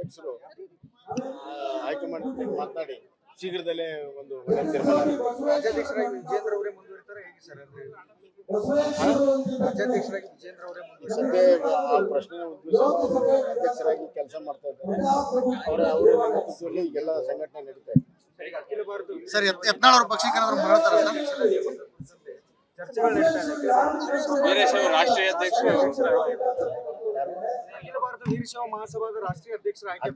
ರಾಜ್ಯಾಧ್ಯಕ್ಷರು ಹೈಕಮಾಂಡ್ ಜೊತೆ ಮಾತನಾಡಿ ಶೀಘ್ರದಲ್ಲೇ ಒಂದು ಒಳ್ಳೆ ತೀರ್ಮಾನ. ರಾಜ್ಯಾಧ್ಯಕ್ಷರಾಗಿ ವಿಜೇಂದ್ರ ಅವರೇ ಮುಂದುವರಿತಾರೆ ಹೇಗೆ ಸರ್ ಅಂದ್ರೆ ರಾಜ್ಯಾಧ್ಯಕ್ಷರಾಗಿ ವಿಜೇಂದ್ರ ಅವರೇ ಸದ್ಯ ಆ ಪ್ರಶ್ನೆ ಉದ್ಭವಿಸಿ ಅಧ್ಯಕ್ಷರಾಗಿ ಕೆಲಸ ಮಾಡ್ತಾ ಇದ್ದಾರೆ. ಅವರ ನೇತೃತ್ವದಲ್ಲಿ ಈಗೆಲ್ಲ ಸಂಘಟನೆ ನಡೀತಾ ಇದೆ. ಅಖಿಲ ಭಾರತ ಸರ್ ಯತ್ನಾಳ್ ಅವ್ರ ಪಕ್ಷಕ್ಕೆ ಏನಾದ್ರು ಮಾಡ್ತಾರೆ ಚರ್ಚೆಗಳು ನಡೀತಾ ಇದೆ. ವೀರೇಶ್ ಅವರು ರಾಷ್ಟ್ರೀಯ ಅಧ್ಯಕ್ಷರು. ಅಖಿಲ ಭಾರತ ವೀರಶೈವ ಮಹಾಸಭಾದ ರಾಷ್ಟ್ರೀಯ ಅಧ್ಯಕ್ಷರ ಆಯ್ಕೆ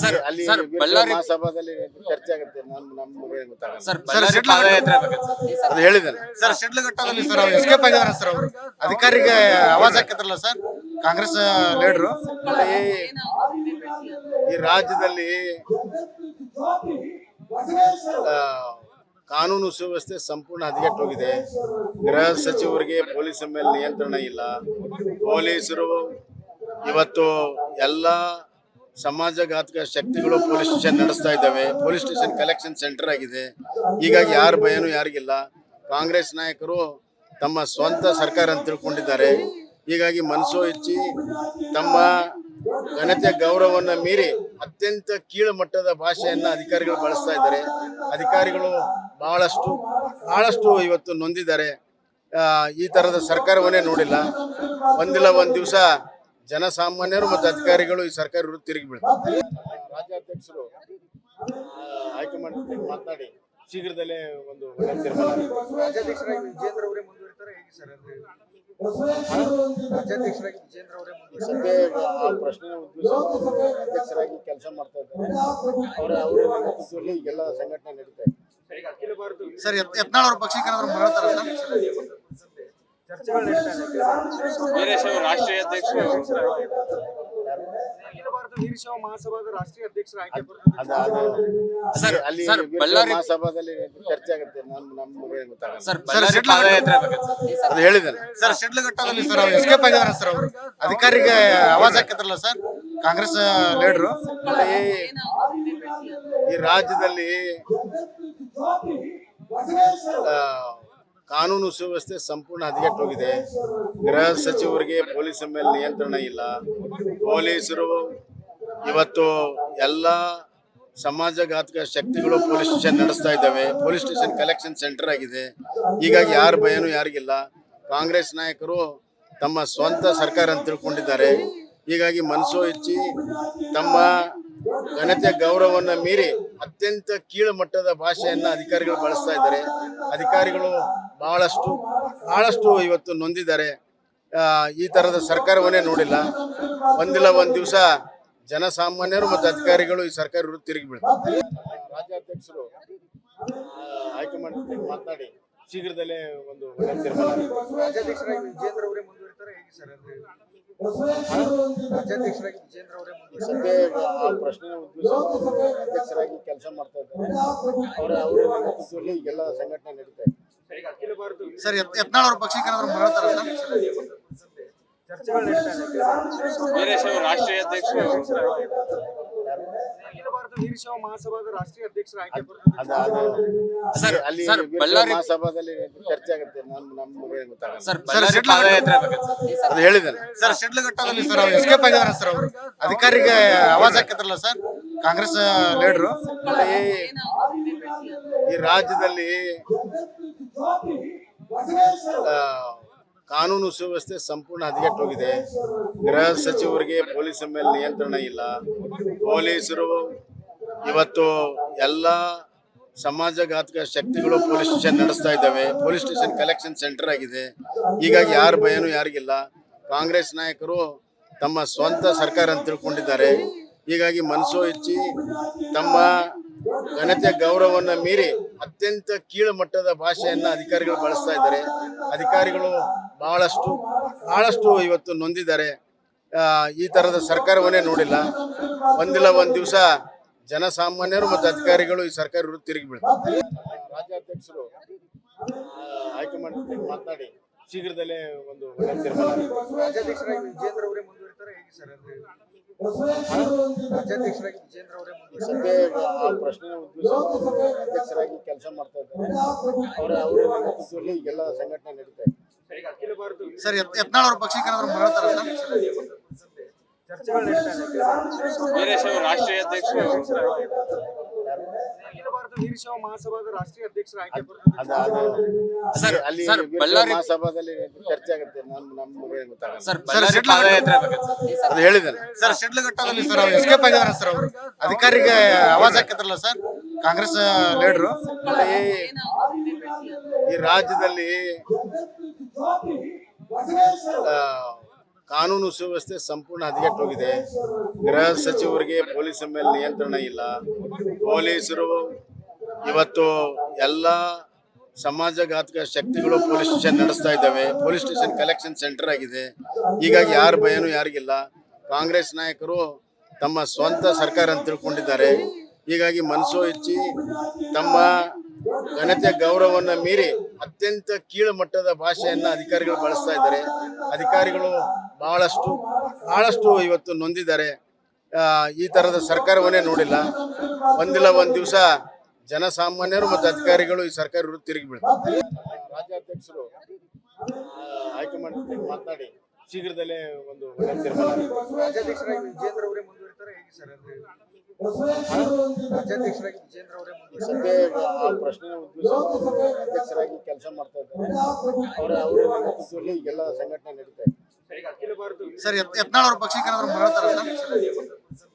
ಸರ್, ಅಲ್ಲಿ ಸರ್, ಬಳ್ಳಾರಿ ಮಹಾಸಭಾದಲ್ಲಿ ಚರ್ಚೆ ಆಗುತ್ತೆ. ನಮ್ಗೆ ಗೊತ್ತಾಗಲ್ಲ. ಸರ್, ಬಳ್ಳಾರಿ ಪಾದಯಾತ್ರೆ ಬಗ್ಗೆ ಸರ್. ಅದು ಹೇಳಿದ್ದಾನೆ ಸರ್. ಶಿಡ್ಲಘಟ್ಟದಲ್ಲಿ ಸರ್ ಅವ್ರು ಎಸ್ಕೇಪ್ ಆಗಿದಾರೆ ಸರ್. ಅವರು ಅಧಿಕಾರಿಗೆ ಆವಾಜ್ ಹಾಕಿದ್ರಲ್ಲ ಸರ್ ಕಾಂಗ್ರೆಸ್ ಲೀಡರು. ಈ ರಾಜ್ಯದಲ್ಲಿ ಕಾನೂನು ಸುವ್ಯವಸ್ಥೆ ಸಂಪೂರ್ಣ ಹದಗೆಟ್ಟೋಗಿದೆ. ಗೃಹ ಸಚಿವರಿಗೆ ಪೊಲೀಸ್ ಮೇಲೆ ನಿಯಂತ್ರಣ ಇಲ್ಲ. ಪೊಲೀಸರು ಇವತ್ತು ಎಲ್ಲ ಸಮಾಜಘಾತಕ ಶಕ್ತಿಗಳು ಪೊಲೀಸ್ ಸ್ಟೇಷನ್ ನಡೆಸ್ತಾ ಇದ್ದಾವೆ. ಪೊಲೀಸ್ ಸ್ಟೇಷನ್ ಕಲೆಕ್ಷನ್ ಸೆಂಟರ್ ಆಗಿದೆ. ಹೀಗಾಗಿ ಯಾರ ಭಯನೂ ಯಾರಿಗಿಲ್ಲ. ಕಾಂಗ್ರೆಸ್ ನಾಯಕರು ತಮ್ಮ ಸ್ವಂತ ಸರ್ಕಾರ ಅಂತ ತಿಳ್ಕೊಂಡಿದ್ದಾರೆ. ಹೀಗಾಗಿ ಮನಸೋ ಇಚ್ಚಿ ತಮ್ಮ ಘನತೆಯ ಗೌರವವನ್ನು ಮೀರಿ ಅತ್ಯಂತ ಕೀಳು ಮಟ್ಟದ ಭಾಷೆಯನ್ನು ಅಧಿಕಾರಿಗಳು ಬಳಸ್ತಾ ಇದ್ದಾರೆ. ಅಧಿಕಾರಿಗಳು ಬಹಳಷ್ಟು ಇವತ್ತು ನೊಂದಿದ್ದಾರೆ. ಈ ಥರದ ಸರ್ಕಾರವನ್ನೇ ನೋಡಿಲ್ಲ. ಒಂದಿಲ್ಲ ಒಂದು ದಿವಸ ಜನಸಾಮಾನ್ಯರು ಮತ್ತು ಅಧಿಕಾರಿಗಳು ಈ ಸರ್ಕಾರ ವಿರುದ್ಧ ತಿರುಗಿ ಬೀಳ್ತಾರೆ. ರಾಜ್ಯಾಧ್ಯಕ್ಷರು ಹೈಕಮಾಂಡ್ ಜೊತೆ ಮಾತನಾಡಿ ಶೀಘ್ರದಲ್ಲೇ ಒಂದು ಒಳ್ಳೆ ತೀರ್ಮಾನ. ರಾಜ್ಯಾಧ್ಯಕ್ಷರಾಗಿ ವಿಜೇಂದ್ರ ಅವರೇ ಮುಂದುವರಿತಾರೆ ಹೇಗೆ ಸರ್ ಅಂದ್ರೆ ರಾಜ್ಯಾಧ್ಯಕ್ಷರಾಗಿ ವಿಜೇಂದ್ರ ಅವರೇ ಸದ್ಯ ಆ ಪ್ರಶ್ನೆ ಉದ್ಭವಿಸಿ ಅಧ್ಯಕ್ಷರಾಗಿ ಕೆಲಸ ಮಾಡ್ತಾ ಇದ್ದಾರೆ. ಅವರ ನೇತೃತ್ವದಲ್ಲಿ ಈಗೆಲ್ಲ ಸಂಘಟನೆ ನಡೀತಾ ಇದೆ. ಅಖಿಲ ಭಾರತ ಸರ್ ಯತ್ನಾಳ್ ಅವ್ರ ಪಕ್ಷಕ್ಕೆ ಏನಾದ್ರು ಮಾಡ್ತಾರೆ ಸರ್ ಚರ್ಚೆಗಳು ನಡೀತಾ ಇದೆ. ವೀರೇಶ್ ಅವರು ರಾಷ್ಟ್ರೀಯ ಅಧ್ಯಕ್ಷರು. ಅಖಿಲ ಭಾರತ ವೀರಶೈವ ಮಹಾಸಭಾದ ರಾಷ್ಟ್ರೀಯ ಅಧ್ಯಕ್ಷರ ಆಯ್ಕೆ ಸರ್, ಅಲ್ಲಿ ಸರ್, ಬಳ್ಳಾರಿ ಮಹಾಸಭಾದಲ್ಲಿ ಚರ್ಚೆ ಆಗುತ್ತೆ. ನಮ್ಗೆ ಗೊತ್ತಾಗಲ್ಲ. ಸರ್, ಬಳ್ಳಾರಿ ಪಾದಯಾತ್ರೆ ಬಗ್ಗೆ ಸರ್. ಅದು ಹೇಳಿದ್ದಾನೆ. ಸರ್. ಶಿಡ್ಲಘಟ್ಟದಲ್ಲಿ ಸರ್ ಅವ್ರು ಎಸ್ಕೇಪ್ ಆಗಿದಾರೆ ಸರ್. ಅವರು ಅಧಿಕಾರಿಗೆ ಆವಾಜ್ ಹಾಕಿದ್ರಲ್ಲ ಸರ್ ಕಾಂಗ್ರೆಸ್ ಲೀಡರು. ಈ ರಾಜ್ಯದಲ್ಲಿ ಕಾನೂನು ಸುವ್ಯವಸ್ಥೆ ಸಂಪೂರ್ಣ ಹದಗೆಟ್ಟೋಗಿದೆ. ಗೃಹ ಸಚಿವರಿಗೆ ಪೊಲೀಸ್ ಮೇಲೆ ನಿಯಂತ್ರಣ ಇಲ್ಲ. ಪೊಲೀಸರು ಇವತ್ತು ಎಲ್ಲ ಸಮಾಜಘಾತಕ ಶಕ್ತಿಗಳು ಪೊಲೀಸ್ ಸ್ಟೇಷನ್ ನಡೆಸ್ತಾ ಇದ್ದಾವೆ. ಪೊಲೀಸ್ ಸ್ಟೇಷನ್ ಕಲೆಕ್ಷನ್ ಸೆಂಟರ್ ಆಗಿದೆ. ಹೀಗಾಗಿ ಯಾರ ಭಯನೂ ಯಾರಿಗಿಲ್ಲ. ಕಾಂಗ್ರೆಸ್ ನಾಯಕರು ತಮ್ಮ ಸ್ವಂತ ಸರ್ಕಾರ ಅಂತ ತಿಳ್ಕೊಂಡಿದ್ದಾರೆ. ಹೀಗಾಗಿ ಮನಸೋ ಇಚ್ಚಿ ತಮ್ಮ ಘನತೆಯ ಗೌರವವನ್ನು ಮೀರಿ ಅತ್ಯಂತ ಕೀಳು ಮಟ್ಟದ ಭಾಷೆಯನ್ನು ಅಧಿಕಾರಿಗಳು ಬಳಸ್ತಾ ಇದ್ದಾರೆ. ಅಧಿಕಾರಿಗಳು ಬಹಳಷ್ಟು ಇವತ್ತು ನೊಂದಿದ್ದಾರೆ. ಈ ಥರದ ಸರ್ಕಾರವನ್ನೇ ನೋಡಿಲ್ಲ. ಒಂದಿಲ್ಲ ಒಂದು ದಿವಸ ಜನಸಾಮಾನ್ಯರು ಮತ್ತು ಅಧಿಕಾರಿಗಳು ಈ ಸರ್ಕಾರ ವಿರುದ್ಧ ತಿರುಗಿ ಬೀಳ್ತಾರೆ. ರಾಜ್ಯಾಧ್ಯಕ್ಷರು ಹೈಕಮಾಂಡ್ ಜೊತೆ ಮಾತನಾಡಿ ಶೀಘ್ರದಲ್ಲೇ ಒಂದು ಒಳ್ಳೆ ತೀರ್ಮಾನ. ರಾಜ್ಯಾಧ್ಯಕ್ಷರಾಗಿ ವಿಜೇಂದ್ರ ಅವರೇ ಮುಂದುವರಿತಾರೆ ಹೇಗೆ ಸರ್ ಅಂದ್ರೆ ರಾಜ್ಯಾಧ್ಯಕ್ಷರಾಗಿ ವಿಜೇಂದ್ರ ಅವರೇ ಸದ್ಯ ಆ ಪ್ರಶ್ನೆ ಉದ್ಭವಿಸಿ ಅಧ್ಯಕ್ಷರಾಗಿ ಕೆಲಸ ಮಾಡ್ತಾ ಇದ್ದಾರೆ. ಅವರ ನೇತೃತ್ವದಲ್ಲಿ ಈಗೆಲ್ಲ ಸಂಘಟನೆ ನಡೀತಾ ಇದೆ. ಅಖಿಲ ಭಾರತ ಸರ್ ಯತ್ನಾಳ್ ಅವ್ರ ಪಕ್ಷಕ್ಕೆ ಏನಾದ್ರು ಮಾಡ್ತಾರೆ ಸರ್ ಚರ್ಚೆಗಳು ನಡೀತಾ ಇದೆ. ವೀರೇಶ್ ಅವರು ರಾಷ್ಟ್ರೀಯ ಅಧ್ಯಕ್ಷರು. ಅಖಿಲ ಭಾರತ ವೀರಶೈವ ಮಹಾಸಭಾದ ರಾಷ್ಟ್ರೀಯ ಅಧ್ಯಕ್ಷರ ಆಯ್ಕೆ ಸರ್, ಅಲ್ಲಿ ಸರ್, ಬಳ್ಳಾರಿ ಮಹಾಸಭಾದಲ್ಲಿ ಚರ್ಚೆ ಆಗುತ್ತೆ. ನಮ್ಗೆ ಗೊತ್ತಾಗಲ್ಲ. ಸರ್, ಬಳ್ಳಾರಿ ಪಾದಯಾತ್ರೆ ಬಗ್ಗೆ ಸರ್. ಅದು ಹೇಳಿದ್ದಾನೆ. ಸರ್. ಶಿಡ್ಲಘಟ್ಟದಲ್ಲಿ ಸರ್ ಅವ್ರು ಎಸ್ಕೇಪ್ ಆಗಿದಾರೆ ಸರ್. ಅವರು ಅಧಿಕಾರಿಗೆ ಆವಾಜ್ ಹಾಕಿದ್ರಲ್ಲ ಸರ್ ಕಾಂಗ್ರೆಸ್ ಲೀಡರು. ಈ ರಾಜ್ಯದಲ್ಲಿ ಕಾನೂನು ಸುವ್ಯವಸ್ಥೆ ಸಂಪೂರ್ಣ ಹದಗೆಟ್ಟೋಗಿದೆ. ಗೃಹ ಸಚಿವರಿಗೆ ಪೊಲೀಸ್ ಮೇಲೆ ನಿಯಂತ್ರಣ ಇಲ್ಲ. ಪೊಲೀಸರು ಇವತ್ತು ಎಲ್ಲ ಸಮಾಜಘಾತಕ ಶಕ್ತಿಗಳು ಪೊಲೀಸ್ ಸ್ಟೇಷನ್ ನಡೆಸ್ತಾ ಇದ್ದಾವೆ. ಪೊಲೀಸ್ ಸ್ಟೇಷನ್ ಕಲೆಕ್ಷನ್ ಸೆಂಟರ್ ಆಗಿದೆ. ಹೀಗಾಗಿ ಯಾರ ಭಯನೂ ಯಾರಿಗಿಲ್ಲ. ಕಾಂಗ್ರೆಸ್ ನಾಯಕರು ತಮ್ಮ ಸ್ವಂತ ಸರ್ಕಾರ ಅಂತ ತಿಳ್ಕೊಂಡಿದ್ದಾರೆ. ಹೀಗಾಗಿ ಮನಸೋ ಇಚ್ಚಿ ತಮ್ಮ ಘನತೆಯ ಗೌರವವನ್ನು ಮೀರಿ ಅತ್ಯಂತ ಕೀಳು ಮಟ್ಟದ ಭಾಷೆಯನ್ನು ಅಧಿಕಾರಿಗಳು ಬಳಸ್ತಾ ಇದ್ದಾರೆ. ಅಧಿಕಾರಿಗಳು ಬಹಳಷ್ಟು ಇವತ್ತು ನೊಂದಿದ್ದಾರೆ. ಈ ಥರದ ಸರ್ಕಾರವನ್ನೇ ನೋಡಿಲ್ಲ. ಒಂದಿಲ್ಲ ಒಂದು ದಿವಸ ಜನಸಾಮಾನ್ಯರು ಮತ್ತು ಅಧಿಕಾರಿಗಳು ಈ ಸರ್ಕಾರ ವಿರುದ್ಧ ತಿರುಗಿ ಬೀಳ್ತಾರೆ. ರಾಜ್ಯಾಧ್ಯಕ್ಷರು ಹೈಕಮಾಂಡ್ ಜೊತೆ ಮಾತನಾಡಿ ಶೀಘ್ರದಲ್ಲೇ ಒಂದು ಒಳ್ಳೆ ತೀರ್ಮಾನ. ರಾಜ್ಯಾಧ್ಯಕ್ಷರಾಗಿ ವಿಜೇಂದ್ರ ಅವರೇ ಮುಂದುವರಿತಾರೆ ಹೇಗೆ ಸರ್ ಅಂದ್ರೆ ರಾಜ್ಯಾಧ್ಯಕ್ಷರಾಗಿ ವಿಜೇಂದ್ರ ಅವರೇ ಸದ್ಯ ಆ ಪ್ರಶ್ನೆ ಉದ್ಭವಿಸಿ ಅಧ್ಯಕ್ಷರಾಗಿ ಕೆಲಸ ಮಾಡ್ತಾ ಇದ್ದಾರೆ. ಅವರ ನೇತೃತ್ವದಲ್ಲಿ ಈಗೆಲ್ಲ ಸಂಘಟನೆ ನಡೀತಾ ಇದೆ. ಅಖಿಲ ಭಾರತ ಸರ್ ಯತ್ನಾಳ್ ಅವ್ರ ಪಕ್ಷಕ್ಕೆ ಏನಾದ್ರು ಮಾಡ್ತಾರೆ ಸರ್ ಚರ್ಚೆಗಳು ನಡೀತಾ ಇದೆ. ವೀರೇಶ್ ಅವರು ರಾಷ್ಟ್ರೀಯ ಅಧ್ಯಕ್ಷರು. ಅಖಿಲ ಭಾರತ ವೀರಶೈವ ಮಹಾಸಭಾದ ರಾಷ್ಟ್ರೀಯ ಅಧ್ಯಕ್ಷರ ಆಯ್ಕೆ ಬರ್ತದೆ. ಸರ್, ಅಲ್ಲಿ ಸರ್, ವೀರಶೈವ ಬಳ್ಳಾರಿ- ಮಹಾಸಭಾದಲ್ಲಿ ಚರ್ಚೆ ಆಗುತ್ತೆ. ನಮ್ಗೆ ಗೊತ್ತಾಗಲ್ಲ. ಸರ್, ಬಳ್ಳಾರಿ ಪಾದಯಾತ್ರೆ ಬಗ್ಗೆ ಸರ್. ಅದು ಹೇಳಿದ್ದಾನೆ. ಸರ್ ಶಿಡ್ಲಘಟ್ಟದಲ್ಲಿ ಸರ್ ಅವ್ರು ಎಸ್ಕೇಪ್ ಆಗಿದಾರ ಸರ್ ಅವರು ಅಧಿಕಾರಿಗೆ ಆವಾಜ್ ಹಾಕಿದ್ರಲ್ಲ ಸರ್ ಕಾಂಗ್ರೆಸ್ ಲೀಡರು. ಈ ರಾಜ್ಯದಲ್ಲಿ ಆ, ಕಾನೂನು ಸುವ್ಯವಸ್ಥೆ ಸಂಪೂರ್ಣ ಹದಗೆಟ್ಟೋಗಿದೆ. ಗೃಹ ಸಚಿವರಿಗೆ ಪೊಲೀಸ್ ಮೇಲೆ ನಿಯಂತ್ರಣ ಇಲ್ಲ. ಪೊಲೀಸರು ಇವತ್ತು ಎಲ್ಲ ಸಮಾಜಘಾತಕ ಶಕ್ತಿಗಳು ಪೊಲೀಸ್ ಸ್ಟೇಷನ್ ನಡೆಸ್ತಾ ಇದ್ದಾವೆ. ಪೊಲೀಸ್ ಸ್ಟೇಷನ್ ಕಲೆಕ್ಷನ್ ಸೆಂಟರ್ ಆಗಿದೆ. ಹೀಗಾಗಿ ಯಾರ ಭಯನೂ ಯಾರಿಗಿಲ್ಲ. ಕಾಂಗ್ರೆಸ್ ನಾಯಕರು ತಮ್ಮ ಸ್ವಂತ ಸರ್ಕಾರ ಅಂತ ತಿಳ್ಕೊಂಡಿದ್ದಾರೆ. ಹೀಗಾಗಿ ಮನಸೋ ಇಚ್ಚಿ ತಮ್ಮ ಘನತೆಯ ಗೌರವವನ್ನು ಮೀರಿ ಅತ್ಯಂತ ಕೀಳು ಮಟ್ಟದ ಭಾಷೆಯನ್ನ ಅಧಿಕಾರಿಗಳು ಬಳಸ್ತಾ ಇದ್ದಾರೆ. ಅಧಿಕಾರಿಗಳು ಬಹಳಷ್ಟು ಇವತ್ತು ನೊಂದಿದ್ದಾರೆ. ಈ ತರದ ಸರ್ಕಾರವನ್ನೇ ನೋಡಿಲ್ಲ. ಒಂದ್ ದಿವಸ ಜನಸಾಮಾನ್ಯರು ಮತ್ತು ಅಧಿಕಾರಿಗಳು ಈ ಸರ್ಕಾರ ವಿರುದ್ಧ ತಿರುಗಿ ಬೀಳ್ತಾರೆ. ರಾಜ್ಯಾಧ್ಯಕ್ಷರು ಹೈಕಮಾಂಡ್ ಮಾತನಾಡಿ ಶೀಘ್ರದಲ್ಲೇ ಒಂದು ಒಳ್ಳೆ ತೀರ್ಮಾನ. ರಾಜ್ಯಾಧ್ಯಕ್ಷರಾಗಿ ವಿಜೇಂದ್ರ ಅವರೇ ಮುಂದುವರಿತಾರೆ ಹೇಗೆ ಸರ್ ಅದು? ರಾಜ್ಯಾಧ್ಯಕ್ಷರಾಗಿ ವಿಜೇಂದ್ರ ಅವರೇ ಮುಂದುವರಿತಾರೆ. ಸದ್ಯ ಆ ಪ್ರಶ್ನೆ ಉದ್ಭವಿಸಿ ಅಧ್ಯಕ್ಷರಾಗಿ ಕೆಲಸ ಮಾಡ್ತಾ ಇದ್ದಾರೆ. ಅವರ ನೇತೃತ್ವದಲ್ಲಿ ಈಗೆಲ್ಲ ಸಂಘಟನೆ ನಡೀತಾ ಇದೆ. ಈಗ ಅಖಿಲ ಭಾರತ ಸರ್ ಯತ್ನಾಳ್ ಅವ್ರ ಪಕ್ಷಕ್ಕೆ ಏನಾದ್ರು ಮಾಡ್ತಾರ ಸರ್?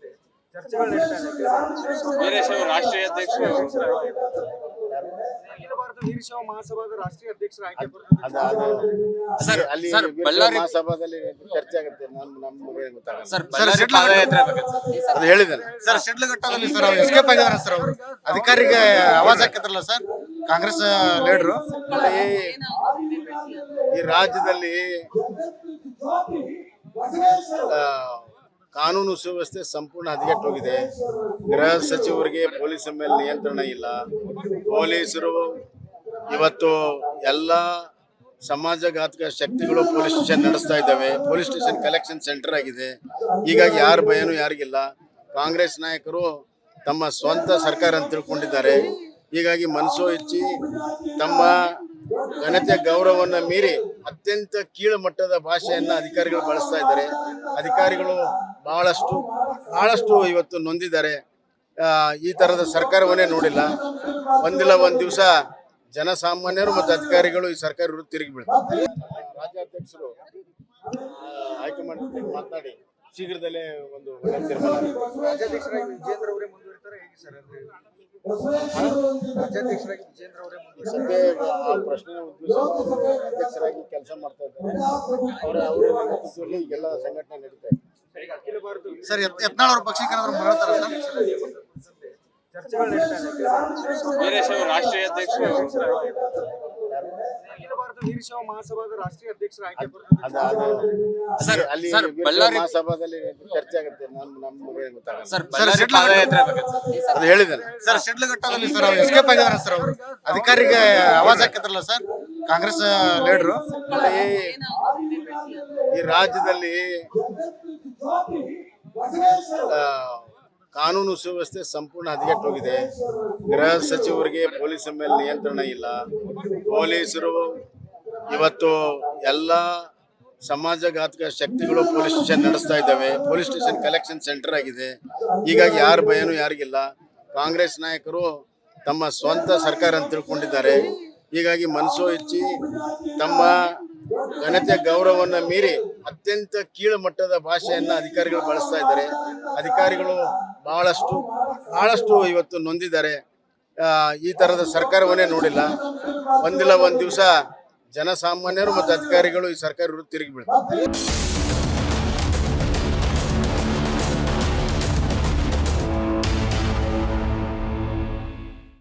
ಚರ್ಚೆಗಳು ನಡೀತಾ ಇದೆ. ವೀರೇಶ್ ಅವರು ರಾಷ್ಟ್ರೀಯ ಅಧ್ಯಕ್ಷರು. ಅಖಿಲ ಭಾರತ ವೀರಶೈವ ಮಹಾಸಭಾದ ರಾಷ್ಟ್ರೀಯ ಅಧ್ಯಕ್ಷರ ಆಯ್ಕೆ ಬರ್ತದೆ. ಸರ್, ಅಲ್ಲಿ ಸರ್, ವೀರಶೈವ ಬಳ್ಳಾರಿ- ಮಹಾಸಭಾದಲ್ಲಿ ಚರ್ಚೆ ಆಗುತ್ತೆ. ನಮ್ಗೆ ಗೊತ್ತಾಗಲ್ಲ. ಸರ್, ಬಳ್ಳಾರಿ ಪಾದಯಾತ್ರೆ ಬಗ್ಗೆ ಸರ್. ಅದು ಹೇಳಿದ್ದಾನೆ. ಸರ್ ಶಿಡ್ಲಘಟ್ಟದಲ್ಲಿ ಸರ್ ಅವ್ರು ಎಸ್ಕೇಪ್ ಆಗಿದಾರ ಸರ್ ಅವರು ಅಧಿಕಾರಿಗೆ ಆವಾಜ್ ಹಾಕಿದ್ರಲ್ಲ ಸರ್ ಕಾಂಗ್ರೆಸ್ ಲೀಡರು. ಈ ರಾಜ್ಯದಲ್ಲಿ ಆ, ಕಾನೂನು ಸುವ್ಯವಸ್ಥೆ ಸಂಪೂರ್ಣ ಹದಗೆಟ್ಟೋಗಿದೆ. ಗೃಹ ಸಚಿವರಿಗೆ ಪೊಲೀಸ್ ಮೇಲೆ ನಿಯಂತ್ರಣ ಇಲ್ಲ. ಪೊಲೀಸರು ಇವತ್ತು ಎಲ್ಲ ಸಮಾಜಘಾತಕ ಶಕ್ತಿಗಳು ಪೊಲೀಸ್ ಸ್ಟೇಷನ್ ನಡೆಸ್ತಾ ಇದ್ದಾವೆ. ಪೊಲೀಸ್ ಸ್ಟೇಷನ್ ಕಲೆಕ್ಷನ್ ಸೆಂಟರ್ ಆಗಿದೆ. ಹೀಗಾಗಿ ಯಾರ ಭಯನೂ ಯಾರಿಗಿಲ್ಲ. ಕಾಂಗ್ರೆಸ್ ನಾಯಕರು ತಮ್ಮ ಸ್ವಂತ ಸರ್ಕಾರ ಅಂತ ತಿಳ್ಕೊಂಡಿದ್ದಾರೆ. ಹೀಗಾಗಿ ಮನಸೋ ಇಚ್ಚಿ ತಮ್ಮ ಘನತೆಯ ಗೌರವವನ್ನು ಮೀರಿ ಅತ್ಯಂತ ಕೀಳು ಮಟ್ಟದ ಭಾಷೆಯನ್ನ ಅಧಿಕಾರಿಗಳು ಬಳಸ್ತಾ ಇದ್ದಾರೆ. ಅಧಿಕಾರಿಗಳು ಬಹಳಷ್ಟು ಇವತ್ತು ನೊಂದಿದ್ದಾರೆ. ಈ ತರದ ಸರ್ಕಾರವನ್ನೇ ನೋಡಿಲ್ಲ. ಒಂದ್ ದಿವಸ ಜನಸಾಮಾನ್ಯರು ಮತ್ತು ಅಧಿಕಾರಿಗಳು ಈ ಸರ್ಕಾರ ವಿರುದ್ಧ ತಿರುಗಿ ಬೀಳ್ತಾರೆ. ರಾಜ್ಯಾಧ್ಯಕ್ಷರು ಹೈಕಮಾಂಡ್ ಮಾತನಾಡಿ ಶೀಘ್ರದಲ್ಲೇ ಒಂದು ಒಳ್ಳೆ ತೀರ್ಮಾನ. ರಾಜ್ಯಾಧ್ಯಕ್ಷರಾಗಿ ವಿಜೇಂದ್ರ ಅವರೇ ಮುಂದುವರಿತಾರೆ ಹೇಗೆ ಸರ್ ಅದು? ರಾಜ್ಯಾಧ್ಯಕ್ಷರಾಗಿ ವಿಜೇಂದ್ರ ಅವರೇ ಮುಂದುವರಿತಾರೆ. ಸದ್ಯ ಆ ಪ್ರಶ್ನೆ ಉದ್ಭವಿಸಿ ಅಧ್ಯಕ್ಷರಾಗಿ ಕೆಲಸ ಮಾಡ್ತಾ ಇದ್ದಾರೆ. ಅವರ ನೇತೃತ್ವದಲ್ಲಿ ಈಗೆಲ್ಲ ಸಂಘಟನೆ ನಡೀತಾ ಇದೆ. ಈಗ ಅಖಿಲ ಭಾರತ ಸರ್ ಯತ್ನಾಳ್ ಅವ್ರ ಪಕ್ಷಕ್ಕೆ ಏನಾದ್ರು ಮಾಡ್ತಾರ ಸರ್? ಚರ್ಚೆಗಳು ನಡೀತಾ ಇದೆ. ವೀರೇಶ್ ಅವರು ರಾಷ್ಟ್ರೀಯ ಅಧ್ಯಕ್ಷರು. ಅಖಿಲ ಭಾರತ ವೀರಶೈವ ಮಹಾಸಭಾದ ರಾಷ್ಟ್ರೀಯ ಅಧ್ಯಕ್ಷರ ಆಯ್ಕೆ ಬರ್ತದೆ. ಸರ್, ಅಲ್ಲಿ ಸರ್, ವೀರಶೈವ ಬಳ್ಳಾರಿ- ಮಹಾಸಭಾದಲ್ಲಿ ಚರ್ಚೆ ಆಗುತ್ತೆ. ನಮ್ಗೆ ಗೊತ್ತಾಗಲ್ಲ. ಸರ್, ಬಳ್ಳಾರಿ ಪಾದಯಾತ್ರೆ ಬಗ್ಗೆ ಸರ್. ಅದು ಹೇಳಿದ್ದಾನೆ. ಸರ್ ಶಿಡ್ಲಘಟ್ಟದಲ್ಲಿ ಸರ್ ಅವ್ರು ಎಸ್ಕೇಪ್ ಆಗಿದಾರ ಸರ್ ಅವರು ಅಧಿಕಾರಿಗೆ ಆವಾಜ್ ಹಾಕಿದ್ರಲ್ಲ ಸರ್ ಕಾಂಗ್ರೆಸ್ ಲೀಡರು. ಈ ರಾಜ್ಯದಲ್ಲಿ ಆ, ಕಾನೂನು ಸುವ್ಯವಸ್ಥೆ ಸಂಪೂರ್ಣ ಹದಗೆಟ್ಟೋಗಿದೆ. ಗೃಹ ಸಚಿವರಿಗೆ ಪೊಲೀಸ್ ಮೇಲೆ ನಿಯಂತ್ರಣ ಇಲ್ಲ. ಪೊಲೀಸರು ಇವತ್ತು ಎಲ್ಲ ಸಮಾಜಘಾತಕ ಶಕ್ತಿಗಳು ಪೊಲೀಸ್ ಸ್ಟೇಷನ್ ನಡೆಸ್ತಾ ಇದ್ದಾವೆ. ಪೊಲೀಸ್ ಸ್ಟೇಷನ್ ಕಲೆಕ್ಷನ್ ಸೆಂಟರ್ ಆಗಿದೆ. ಹೀಗಾಗಿ ಯಾರ ಭಯನೂ ಯಾರಿಗಿಲ್ಲ. ಕಾಂಗ್ರೆಸ್ ನಾಯಕರು ತಮ್ಮ ಸ್ವಂತ ಸರ್ಕಾರ ಅಂತ ತಿಳ್ಕೊಂಡಿದ್ದಾರೆ. ಹೀಗಾಗಿ ಮನಸೋ ಇಚ್ಚಿ ತಮ್ಮ ಘನತೆಯ ಗೌರವವನ್ನು ಮೀರಿ ಅತ್ಯಂತ ಕೀಳು ಮಟ್ಟದ ಭಾಷೆಯನ್ನ ಅಧಿಕಾರಿಗಳು ಬಳಸ್ತಾ ಇದ್ದಾರೆ. ಅಧಿಕಾರಿಗಳು ಬಹಳಷ್ಟು ಇವತ್ತು ನೊಂದಿದ್ದಾರೆ. ಈ ತರದ ಸರ್ಕಾರವನ್ನೇ ನೋಡಿಲ್ಲ. ಒಂದ್ ದಿವಸ ಜನಸಾಮಾನ್ಯರು ಮತ್ತು ಅಧಿಕಾರಿಗಳು ಈ ಸರ್ಕಾರ ವಿರುದ್ಧ ತಿರುಗಿ ಬೀಳ್ತಾರೆ.